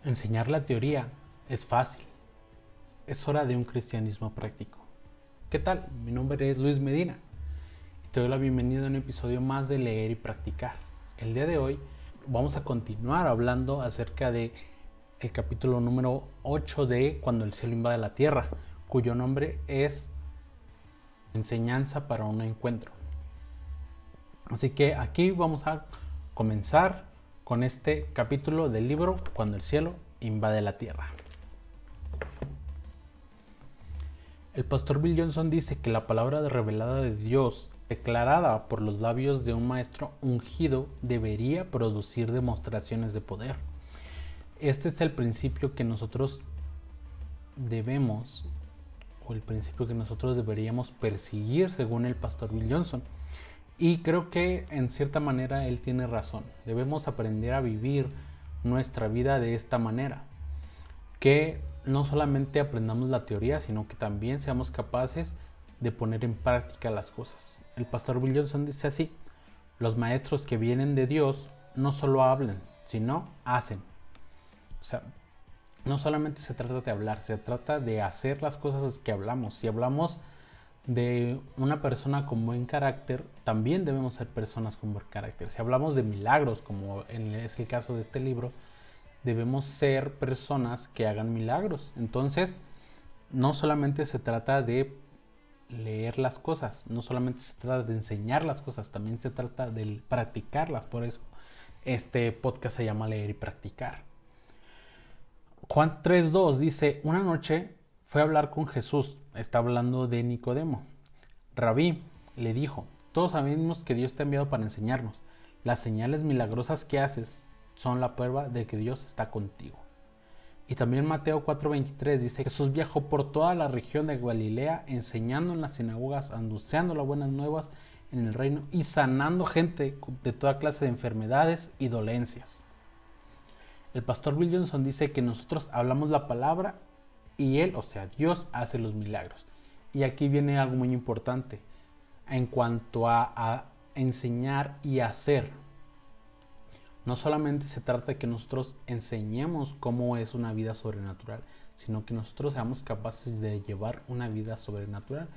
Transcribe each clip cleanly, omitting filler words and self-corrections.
Enseñar la teoría es fácil. Es hora de un cristianismo práctico. ¿Qué tal? Mi nombre es Luis Medina y te doy la bienvenida a un episodio más de Leer y Practicar. El día de hoy vamos a continuar hablando acerca de el capítulo número 8 de Cuando el cielo invade la tierra, cuyo nombre es Enseñanza para un encuentro. Así que aquí vamos a comenzar con este capítulo del libro Cuando el cielo invade la tierra. El pastor Bill Johnson dice que la palabra revelada de Dios, declarada por los labios de un maestro ungido, debería producir demostraciones de poder. Este es el principio que nosotros debemos, o el principio que nosotros deberíamos perseguir según el pastor Bill Johnson. Y creo que en cierta manera él tiene razón. Debemos aprender a vivir nuestra vida de esta manera. Que no solamente aprendamos la teoría, sino que también seamos capaces de poner en práctica las cosas. El pastor Bill Johnson dice así: los maestros que vienen de Dios no solo hablan, sino hacen. O sea, no solamente se trata de hablar, se trata de hacer las cosas que hablamos. Si hablamos de una persona con buen carácter, también debemos ser personas con buen carácter. Si hablamos de milagros, como es el caso de este libro, debemos ser personas que hagan milagros. Entonces, no solamente se trata de leer las cosas, no solamente se trata de enseñar las cosas, también se trata de practicarlas. Por eso este podcast se llama Leer y Practicar. Juan 3:2 dice: una noche fue a hablar con Jesús. Está hablando de Nicodemo. Rabí, le dijo, todos sabemos que Dios te ha enviado para enseñarnos. Las señales milagrosas que haces son la prueba de que Dios está contigo. Y también Mateo 4:23 dice: Jesús viajó por toda la región de Galilea, enseñando en las sinagogas, anunciando las buenas nuevas en el reino y sanando gente de toda clase de enfermedades y dolencias. El pastor Bill Johnson dice que nosotros hablamos la palabra y Él, o sea, Dios, hace los milagros. Y aquí viene algo muy importante en cuanto a enseñar y hacer. No solamente se trata de que nosotros enseñemos cómo es una vida sobrenatural, sino que nosotros seamos capaces de llevar una vida sobrenatural.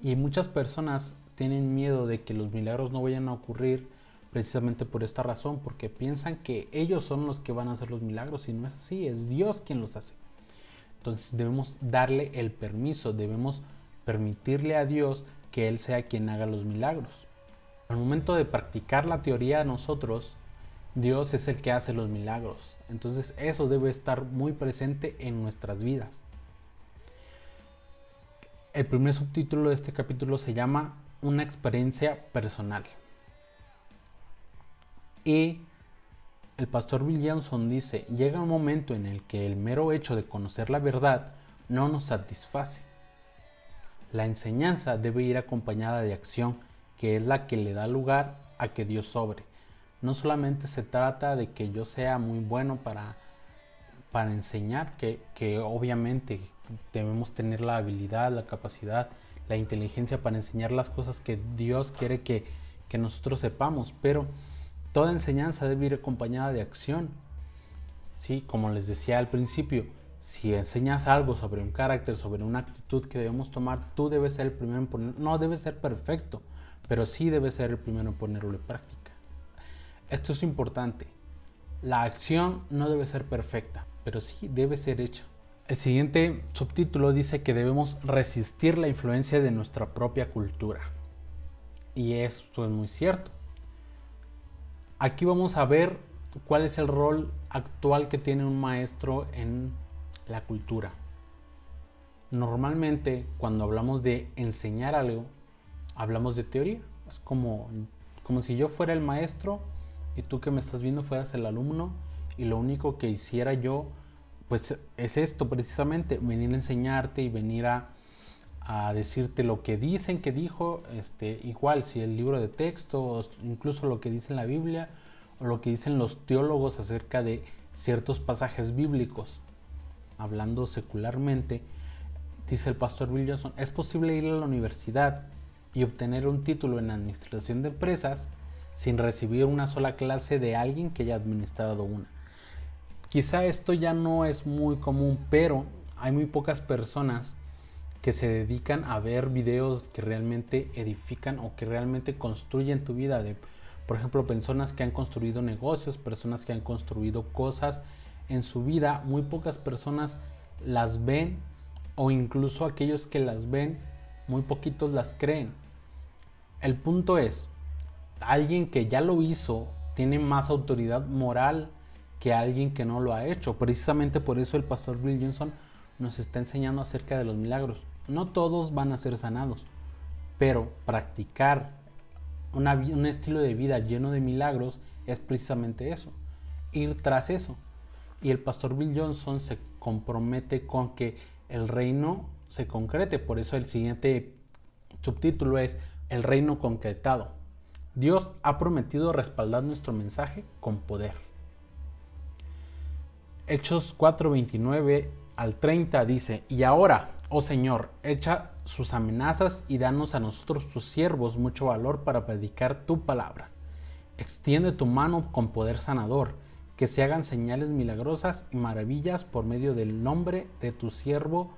Y muchas personas tienen miedo de que los milagros no vayan a ocurrir precisamente por esta razón, porque piensan que ellos son los que van a hacer los milagros, y no es así, es Dios quien los hace. Entonces debemos darle el permiso, debemos permitirle a Dios que Él sea quien haga los milagros. Al momento de practicar la teoría nosotros, Dios es el que hace los milagros. Entonces eso debe estar muy presente en nuestras vidas. El primer subtítulo de este capítulo se llama Una experiencia personal. Y el pastor Bill Johnson dice: llega un momento en el que el mero hecho de conocer la verdad no nos satisface. La enseñanza debe ir acompañada de acción, que es la que le da lugar a que Dios obre. No solamente se trata de que yo sea muy bueno para enseñar, que obviamente debemos tener la habilidad, la capacidad, la inteligencia para enseñar las cosas que Dios quiere que nosotros sepamos, pero toda enseñanza debe ir acompañada de acción. Sí, como les decía al principio, si enseñas algo sobre un carácter, sobre una actitud que debemos tomar, tú debes ser el primero en ponerlo. No debes ser perfecto, pero sí debes ser el primero en ponerlo en práctica. Esto es importante. La acción no debe ser perfecta, pero sí debe ser hecha. El siguiente subtítulo dice que debemos resistir la influencia de nuestra propia cultura. Y esto es muy cierto. Aquí vamos a ver cuál es el rol actual que tiene un maestro en la cultura. Normalmente, cuando hablamos de enseñar algo, hablamos de teoría. Es como si yo fuera el maestro y tú que me estás viendo fueras el alumno, y lo único que hiciera yo, pues es esto precisamente: venir a enseñarte y venir a decirte lo que dicen que dijo, igual si el libro de texto, o incluso lo que dice en la Biblia, o lo que dicen los teólogos acerca de ciertos pasajes bíblicos. Hablando secularmente, dice el pastor Bill Johnson: es posible ir a la universidad y obtener un título en administración de empresas sin recibir una sola clase de alguien que haya administrado una. Quizá esto ya no es muy común, pero hay muy pocas personas que se dedican a ver videos que realmente edifican o que realmente construyen tu vida. Por ejemplo, personas que han construido negocios, personas que han construido cosas en su vida. Muy pocas personas las ven, o incluso aquellos que las ven, muy poquitos las creen. El punto es, alguien que ya lo hizo tiene más autoridad moral que alguien que no lo ha hecho. Precisamente por eso el pastor Bill Johnson nos está enseñando acerca de los milagros. No todos van a ser sanados, pero practicar un estilo de vida lleno de milagros es precisamente eso, ir tras eso. Y el pastor Bill Johnson se compromete con que el reino se concrete. Por eso el siguiente subtítulo es El reino concretado. Dios ha prometido respaldar nuestro mensaje con poder. Hechos 4:29 al 30 dice: Y ahora, oh Señor, echa sus amenazas y danos a nosotros tus siervos mucho valor para predicar tu palabra. Extiende tu mano con poder sanador, que se hagan señales milagrosas y maravillas por medio del nombre de tu siervo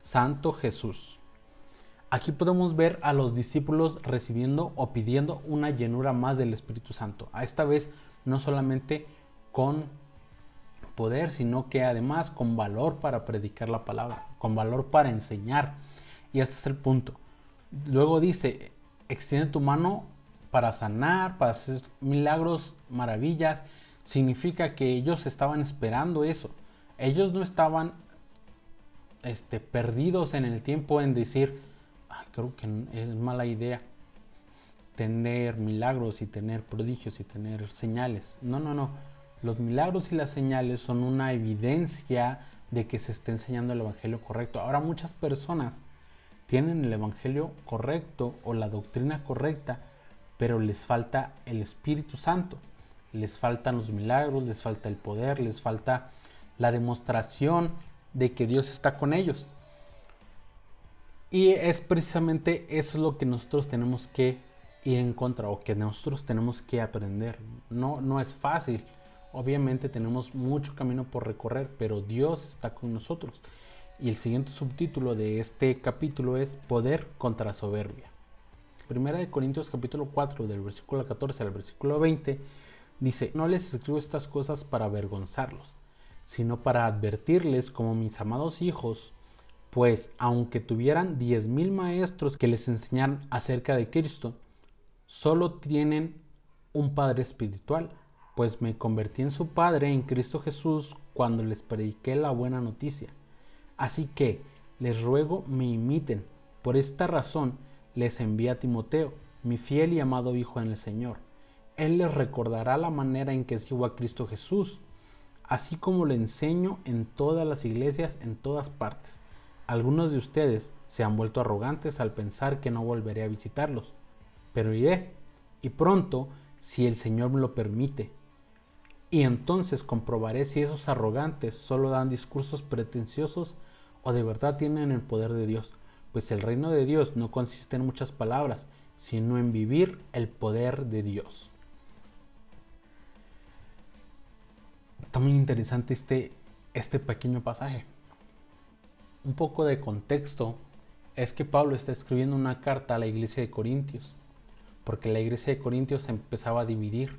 santo Jesús. Aquí podemos ver a los discípulos recibiendo o pidiendo una llenura más del Espíritu Santo. A esta vez no solamente con poder, sino que además con valor para predicar la palabra, con valor para enseñar. Y este es el punto. Luego dice, extiende tu mano para sanar, para hacer milagros, maravillas. Significa que ellos estaban esperando eso. Ellos no estaban perdidos en el tiempo en decir, creo que es mala idea tener milagros y tener prodigios y tener señales. No. Los milagros y las señales son una evidencia de que se está enseñando el evangelio correcto. Ahora muchas personas tienen el evangelio correcto o la doctrina correcta, pero les falta el Espíritu Santo. Les faltan los milagros, les falta el poder, les falta la demostración de que Dios está con ellos. Y es precisamente eso lo que nosotros tenemos que ir en contra, o que nosotros tenemos que aprender. No es fácil. Obviamente tenemos mucho camino por recorrer, pero Dios está con nosotros. Y el siguiente subtítulo de este capítulo es Poder contra soberbia. Primera de Corintios capítulo 4, del versículo 14 al versículo 20, dice: No les escribo estas cosas para avergonzarlos, sino para advertirles como mis amados hijos, pues aunque tuvieran 10,000 maestros que les enseñaran acerca de Cristo, solo tienen un Padre espiritual, pues me convertí en su Padre en Cristo Jesús cuando les prediqué la buena noticia. Así que les ruego me imiten. Por esta razón les envié a Timoteo, mi fiel y amado hijo en el Señor. Él les recordará la manera en que sigo a Cristo Jesús, así como lo enseño en todas las iglesias en todas partes. Algunos de ustedes se han vuelto arrogantes al pensar que no volveré a visitarlos, pero iré, y pronto, si el Señor me lo permite. Y entonces comprobaré si esos arrogantes solo dan discursos pretenciosos o de verdad tienen el poder de Dios, pues el reino de Dios no consiste en muchas palabras, sino en vivir el poder de Dios. Está muy interesante este pequeño pasaje. Un poco de contexto es que Pablo está escribiendo una carta a la iglesia de Corintios, porque la iglesia de Corintios se empezaba a dividir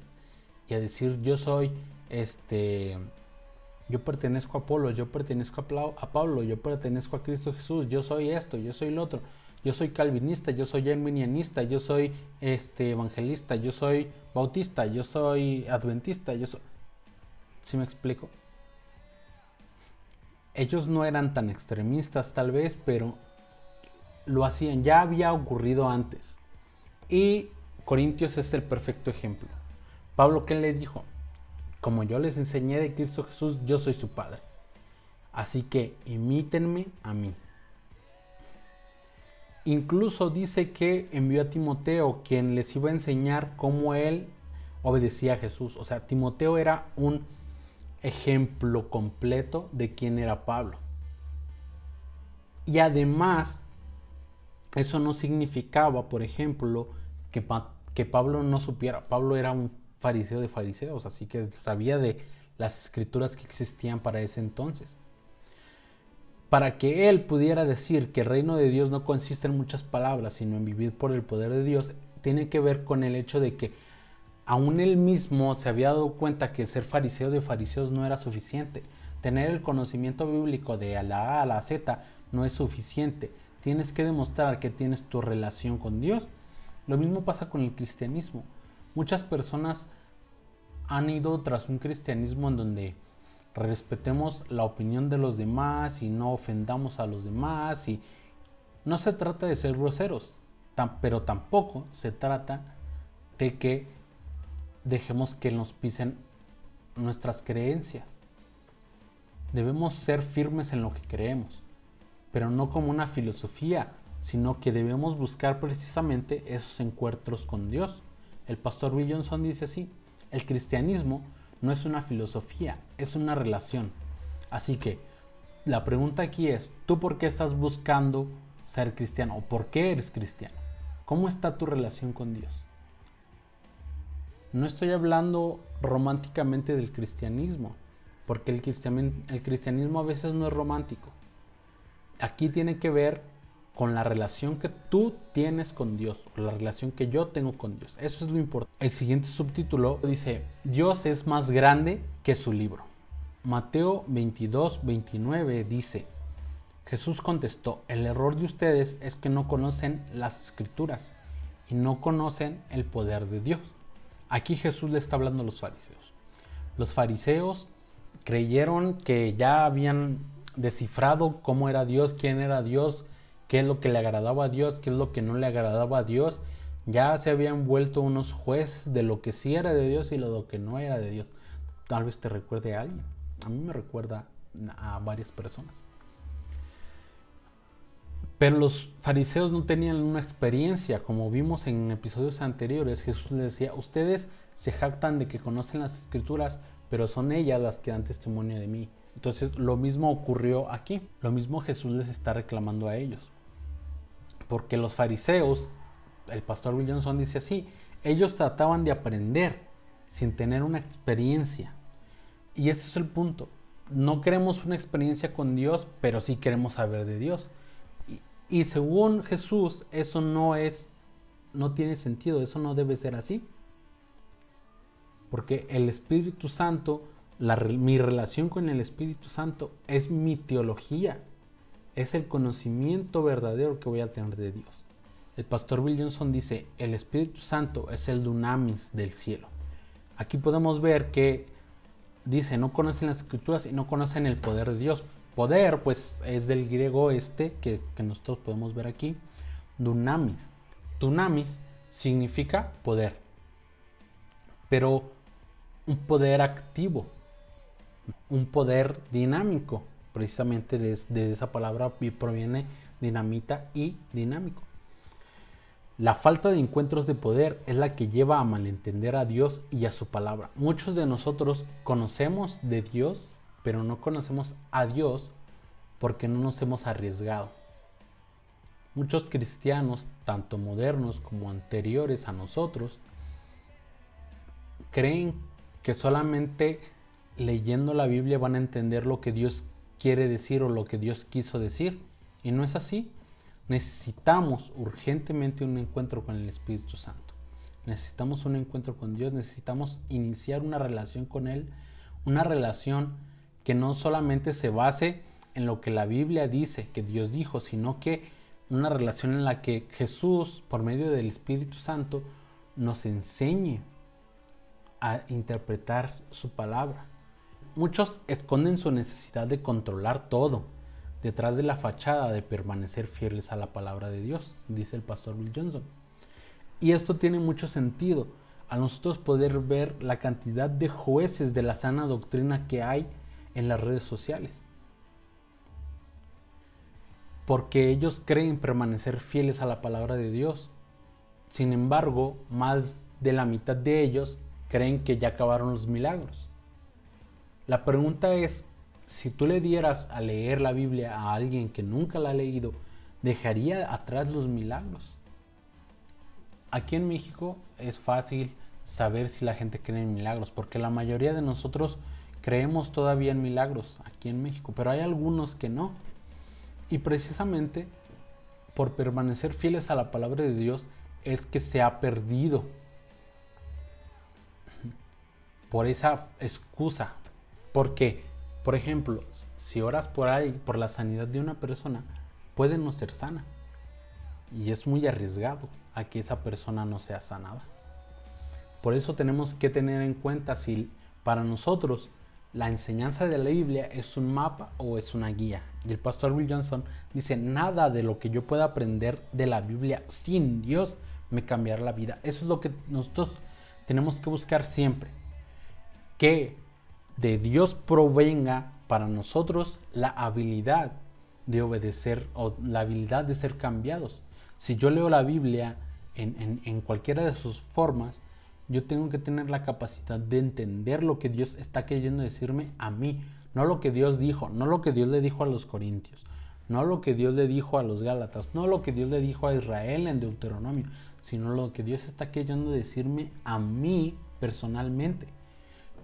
y a decir: yo pertenezco a Apolo, yo pertenezco a Pablo, yo pertenezco a Cristo Jesús, yo soy esto, yo soy lo otro, yo soy calvinista, yo soy arminianista, yo soy evangelista, yo soy bautista, yo soy adventista, ¿Sí me explico? Ellos no eran tan extremistas tal vez, pero lo hacían, ya había ocurrido antes. Y Corintios es el perfecto ejemplo. Pablo, ¿qué le dijo? Como yo les enseñé de Cristo Jesús, yo soy su Padre. Así que imítenme a mí. Incluso dice que envió a Timoteo, quien les iba a enseñar cómo él obedecía a Jesús. O sea, Timoteo era un ejemplo completo de quién era Pablo. Y además, eso no significaba, por ejemplo, que Pablo no supiera. Pablo era un fariseo de fariseos, así que sabía de las escrituras que existían para ese entonces. Para que él pudiera decir que el reino de Dios no consiste en muchas palabras, sino en vivir por el poder de Dios, tiene que ver con el hecho de que aún él mismo se había dado cuenta que ser fariseo de fariseos no era suficiente. Tener el conocimiento bíblico de la A a la Z no es suficiente. Tienes que demostrar que tienes tu relación con Dios. Lo mismo pasa con el cristianismo. Muchas personas han ido tras un cristianismo en donde respetemos la opinión de los demás y no ofendamos a los demás, y no se trata de ser groseros, pero tampoco se trata de que dejemos que nos pisen nuestras creencias. Debemos ser firmes en lo que creemos, pero no como una filosofía, sino que debemos buscar precisamente esos encuentros con Dios. El pastor Bill Johnson dice así: el cristianismo no es una filosofía, es una relación. Así que la pregunta aquí es: ¿tú por qué estás buscando ser cristiano? ¿O por qué eres cristiano? ¿Cómo está tu relación con Dios? No estoy hablando románticamente del cristianismo, porque el cristianismo a veces no es romántico. Aquí tiene que ver con la relación que tú tienes con Dios, o la relación que yo tengo con Dios. Eso es lo importante. El siguiente subtítulo dice: Dios es más grande que su libro. Mateo 22:29 dice: Jesús contestó: el error de ustedes es que no conocen las escrituras y no conocen el poder de Dios. Aquí Jesús le está hablando a los fariseos. Los fariseos creyeron que ya habían descifrado cómo era Dios, quién era Dios, qué es lo que le agradaba a Dios, qué es lo que no le agradaba a Dios. Ya se habían vuelto unos jueces de lo que sí era de Dios y lo que no era de Dios. Tal vez te recuerde a alguien. A mí me recuerda a varias personas. Pero los fariseos no tenían una experiencia. Como vimos en episodios anteriores, Jesús les decía: ustedes se jactan de que conocen las escrituras, pero son ellas las que dan testimonio de mí. Entonces lo mismo ocurrió aquí. Lo mismo Jesús les está reclamando a ellos. Porque los fariseos, el pastor Bill Johnson dice así, ellos trataban de aprender sin tener una experiencia. Y ese es el punto. No queremos una experiencia con Dios, pero sí queremos saber de Dios. Y según Jesús, eso no tiene sentido, eso no debe ser así. Porque el Espíritu Santo, mi relación con el Espíritu Santo es mi teología, es el conocimiento verdadero que voy a tener de Dios. El pastor Bill Johnson dice: el Espíritu Santo es el dunamis del cielo. Aquí podemos ver que dice: no conocen las escrituras y no conocen el poder de Dios. Poder, pues, es del griego que nosotros podemos ver aquí, dunamis. Dunamis significa poder, pero un poder activo, un poder dinámico. Precisamente de esa palabra proviene dinamita y dinámico. La falta de encuentros de poder es la que lleva a malentender a Dios y a su palabra. Muchos de nosotros conocemos de Dios, pero no conocemos a Dios porque no nos hemos arriesgado. Muchos cristianos, tanto modernos como anteriores a nosotros, creen que solamente leyendo la Biblia van a entender lo que Dios quiere decir o lo que Dios quiso decir. Y no es así. Necesitamos urgentemente un encuentro con el Espíritu Santo. Necesitamos un encuentro con Dios. Necesitamos iniciar una relación con Él. Una relación que no solamente se base en lo que la Biblia dice que Dios dijo, sino que una relación en la que Jesús, por medio del Espíritu Santo, nos enseñe a interpretar su palabra. Muchos esconden su necesidad de controlar todo detrás de la fachada de permanecer fieles a la palabra de Dios, dice el pastor Bill Johnson. Y esto tiene mucho sentido a nosotros poder ver la cantidad de jueces de la sana doctrina que hay en las redes sociales. Porque ellos creen permanecer fieles a la palabra de Dios. Sin embargo, más de la mitad de ellos creen que ya acabaron los milagros. La pregunta es: si tú le dieras a leer la Biblia a alguien que nunca la ha leído, ¿dejaría atrás los milagros? Aquí en México es fácil saber si la gente cree en milagros, porque la mayoría de nosotros Creemos todavía en milagros aquí en México, pero hay algunos que no. Y precisamente por permanecer fieles a la palabra de Dios es que se ha perdido. Por esa excusa. Porque, por ejemplo, si oras por la sanidad de una persona, puede no ser sana. Y es muy arriesgado a que esa persona no sea sanada. Por eso tenemos que tener en cuenta si para nosotros la enseñanza de la Biblia es un mapa o es una guía. Y el pastor Bill Johnson dice, nada de lo que yo pueda aprender de la Biblia sin Dios me cambiará la vida. Eso es lo que nosotros tenemos que buscar siempre. Que de Dios provenga para nosotros la habilidad de obedecer o la habilidad de ser cambiados. Si yo leo la Biblia en cualquiera de sus formas, yo tengo que tener la capacidad de entender lo que Dios está queriendo decirme a mí, no lo que Dios dijo, no lo que Dios le dijo a los corintios, no lo que Dios le dijo a los gálatas, no lo que Dios le dijo a Israel en Deuteronomio, sino lo que Dios está queriendo decirme a mí personalmente.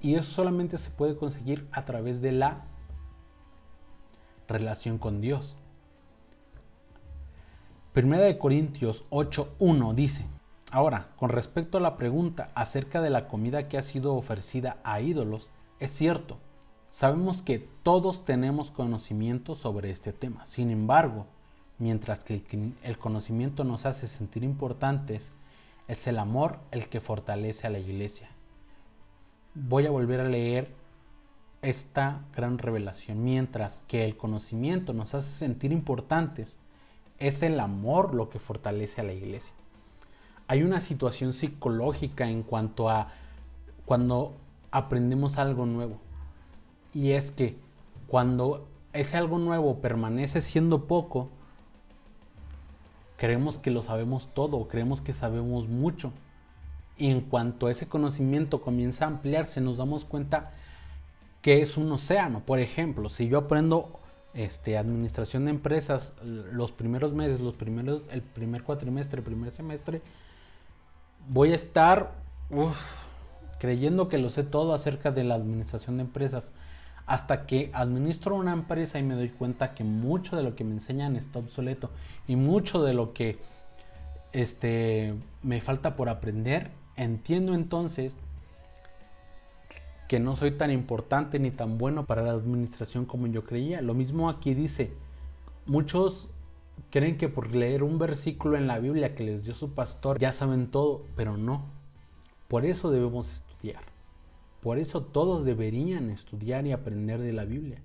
Y eso solamente se puede conseguir a través de la relación con Dios. Primera de Corintios 8:1 dice: ahora, con respecto a la pregunta acerca de la comida que ha sido ofrecida a ídolos, es cierto, sabemos que todos tenemos conocimiento sobre este tema. Sin embargo, mientras que el conocimiento nos hace sentir importantes, es el amor el que fortalece a la iglesia. Voy a volver a leer esta gran revelación. Mientras que el conocimiento nos hace sentir importantes, es el amor lo que fortalece a la iglesia. Hay una situación psicológica en cuanto a cuando aprendemos algo nuevo. Y es que cuando ese algo nuevo permanece siendo poco, creemos que lo sabemos todo, creemos que sabemos mucho. Y en cuanto ese conocimiento comienza a ampliarse, nos damos cuenta que es un océano. Por ejemplo, si yo aprendo administración de empresas los primeros meses, el primer cuatrimestre, el primer semestre, voy a estar creyendo que lo sé todo acerca de la administración de empresas, hasta que administro una empresa y me doy cuenta que mucho de lo que me enseñan está obsoleto y mucho de lo que me falta por aprender. Entiendo entonces que no soy tan importante ni tan bueno para la administración como yo creía. Lo mismo aquí dice, muchos creen que por leer un versículo en la Biblia que les dio su pastor ya saben todo, pero no. Por eso debemos estudiar. Por eso todos deberían estudiar y aprender de la Biblia.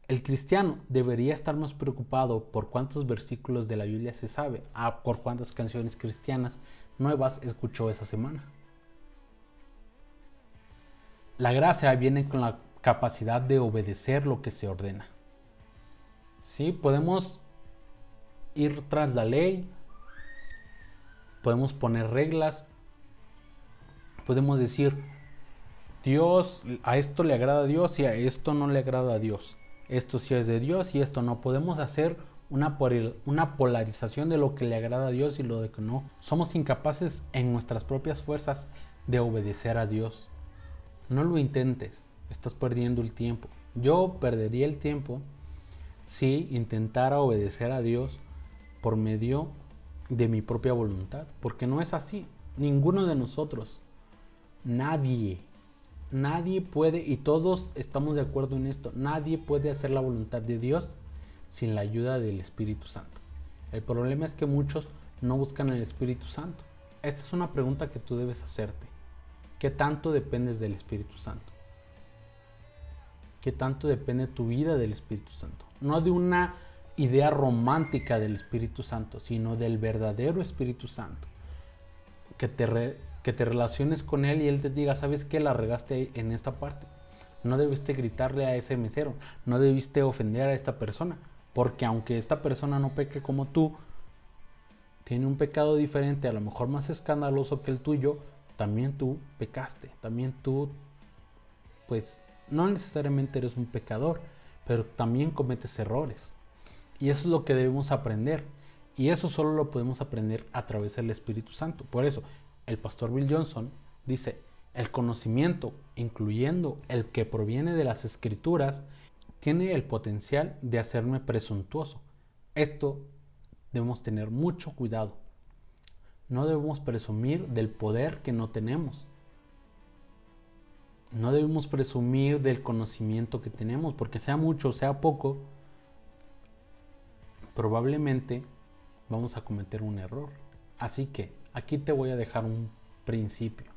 El cristiano debería estar más preocupado por cuántos versículos de la Biblia se sabe, por cuántas canciones cristianas nuevas escuchó esa semana. La gracia viene con la capacidad de obedecer lo que se ordena. Sí, podemos ir tras la ley, podemos poner reglas, podemos decir, Dios, a esto le agrada a Dios y a esto no le agrada a Dios. Esto sí es de Dios y esto no. Podemos hacer una polarización de lo que le agrada a Dios y lo de que no. Somos incapaces en nuestras propias fuerzas de obedecer a Dios. No lo intentes, estás perdiendo el tiempo. Yo perdería el tiempo si intentara obedecer a Dios por medio de mi propia voluntad, porque no es así. Ninguno de nosotros, nadie puede, y todos estamos de acuerdo en esto, nadie puede hacer la voluntad de Dios sin la ayuda del Espíritu Santo. El problema es que muchos no buscan el Espíritu Santo. Esta es una pregunta que tú debes hacerte. ¿Qué tanto dependes del Espíritu Santo? ¿Qué tanto depende tu vida del Espíritu Santo? No de una idea romántica del Espíritu Santo, sino del verdadero Espíritu Santo. Que te relaciones con Él y Él te diga, ¿sabes qué? La regaste en esta parte. No debiste gritarle a ese mesero, no debiste ofender a esta persona, porque aunque esta persona no peque como tú, tiene un pecado diferente, a lo mejor más escandaloso que el tuyo, también tú pecaste, también tú, pues, no necesariamente eres un pecador, pero también cometes errores. Y eso es lo que debemos aprender. Y eso solo lo podemos aprender a través del Espíritu Santo. Por eso, el pastor Bill Johnson dice, El conocimiento, incluyendo el que proviene de las escrituras, tiene el potencial de hacerme presuntuoso. Esto debemos tener mucho cuidado. No debemos presumir del poder que no tenemos. No debemos presumir del conocimiento que tenemos, porque sea mucho o sea poco, probablemente vamos a cometer un error. Así que aquí te voy a dejar un principio.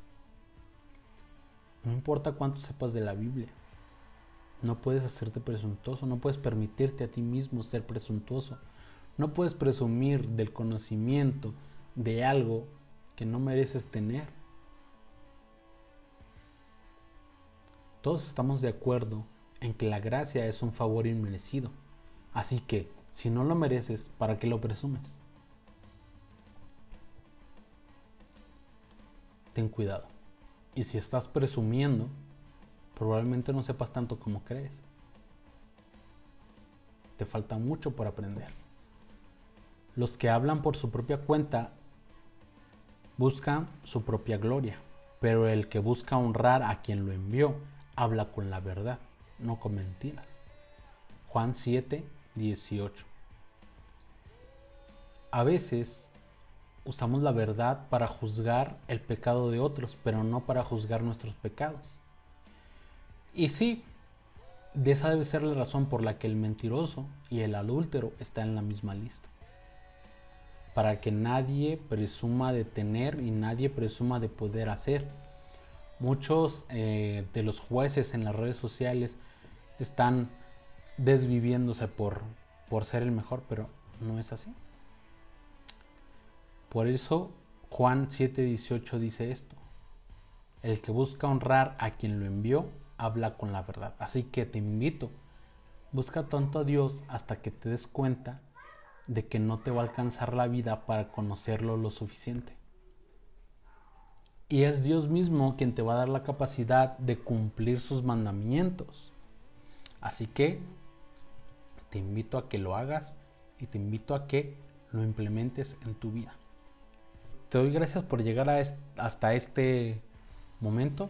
No importa cuánto sepas de la Biblia, no puedes hacerte presuntuoso, no puedes permitirte a ti mismo ser presuntuoso, no puedes presumir del conocimiento de algo que no mereces tener. Todos estamos de acuerdo en que la gracia es un favor inmerecido, así que si no lo mereces, ¿para qué lo presumes? Ten cuidado. Y si estás presumiendo, probablemente no sepas tanto como crees. Te falta mucho por aprender. Los que hablan por su propia cuenta buscan su propia gloria, pero el que busca honrar a quien lo envió, habla con la verdad, no con mentiras. Juan 7, 18. A veces usamos la verdad para juzgar el pecado de otros, pero no para juzgar nuestros pecados. Y sí, de esa debe ser la razón por la que el mentiroso y el adúltero están en la misma lista. Para que nadie presuma de tener y nadie presuma de poder hacer. Muchos de los jueces en las redes sociales están desviviéndose por ser el mejor, pero no es así. Por eso Juan 7:18 dice esto: el que busca honrar a quien lo envió, habla con la verdad. Así que te invito, busca tanto a Dios hasta que te des cuenta de que no te va a alcanzar la vida para conocerlo lo suficiente. Y es Dios mismo quien te va a dar la capacidad de cumplir sus mandamientos. Así que te invito a que lo hagas y te invito a que lo implementes en tu vida. Te doy gracias por llegar hasta este momento.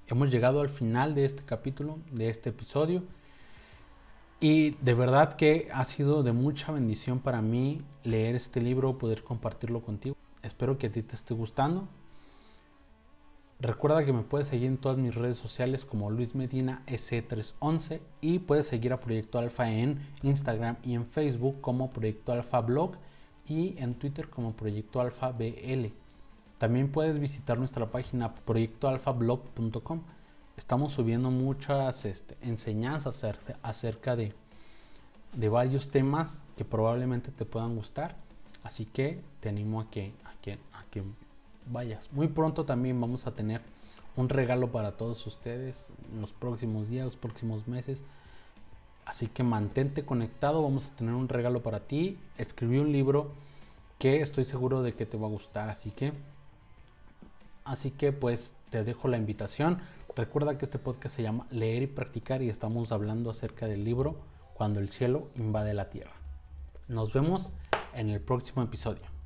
Hemos llegado al final de este capítulo, de este episodio. Y de verdad que ha sido de mucha bendición para mí leer este libro, poder compartirlo contigo. Espero que a ti te esté gustando. Recuerda que me puedes seguir en todas mis redes sociales como Luis Medina SC311 y puedes seguir a Proyecto Alfa en Instagram y en Facebook como Proyecto Alfa Blog y en Twitter como Proyecto Alfa BL. También puedes visitar nuestra página proyectoalfablog.com. Estamos subiendo muchas enseñanzas acerca de varios temas que probablemente te puedan gustar. Así que te animo a que vayas. Muy pronto también vamos a tener un regalo para todos ustedes en los próximos días, los próximos meses. Así que mantente conectado, vamos a tener un regalo para ti. Escribí un libro que estoy seguro de que te va a gustar, así que pues te dejo la invitación. Recuerda que este podcast se llama Leer y Practicar y estamos hablando acerca del libro Cuando el cielo invade la tierra. Nos vemos en el próximo episodio.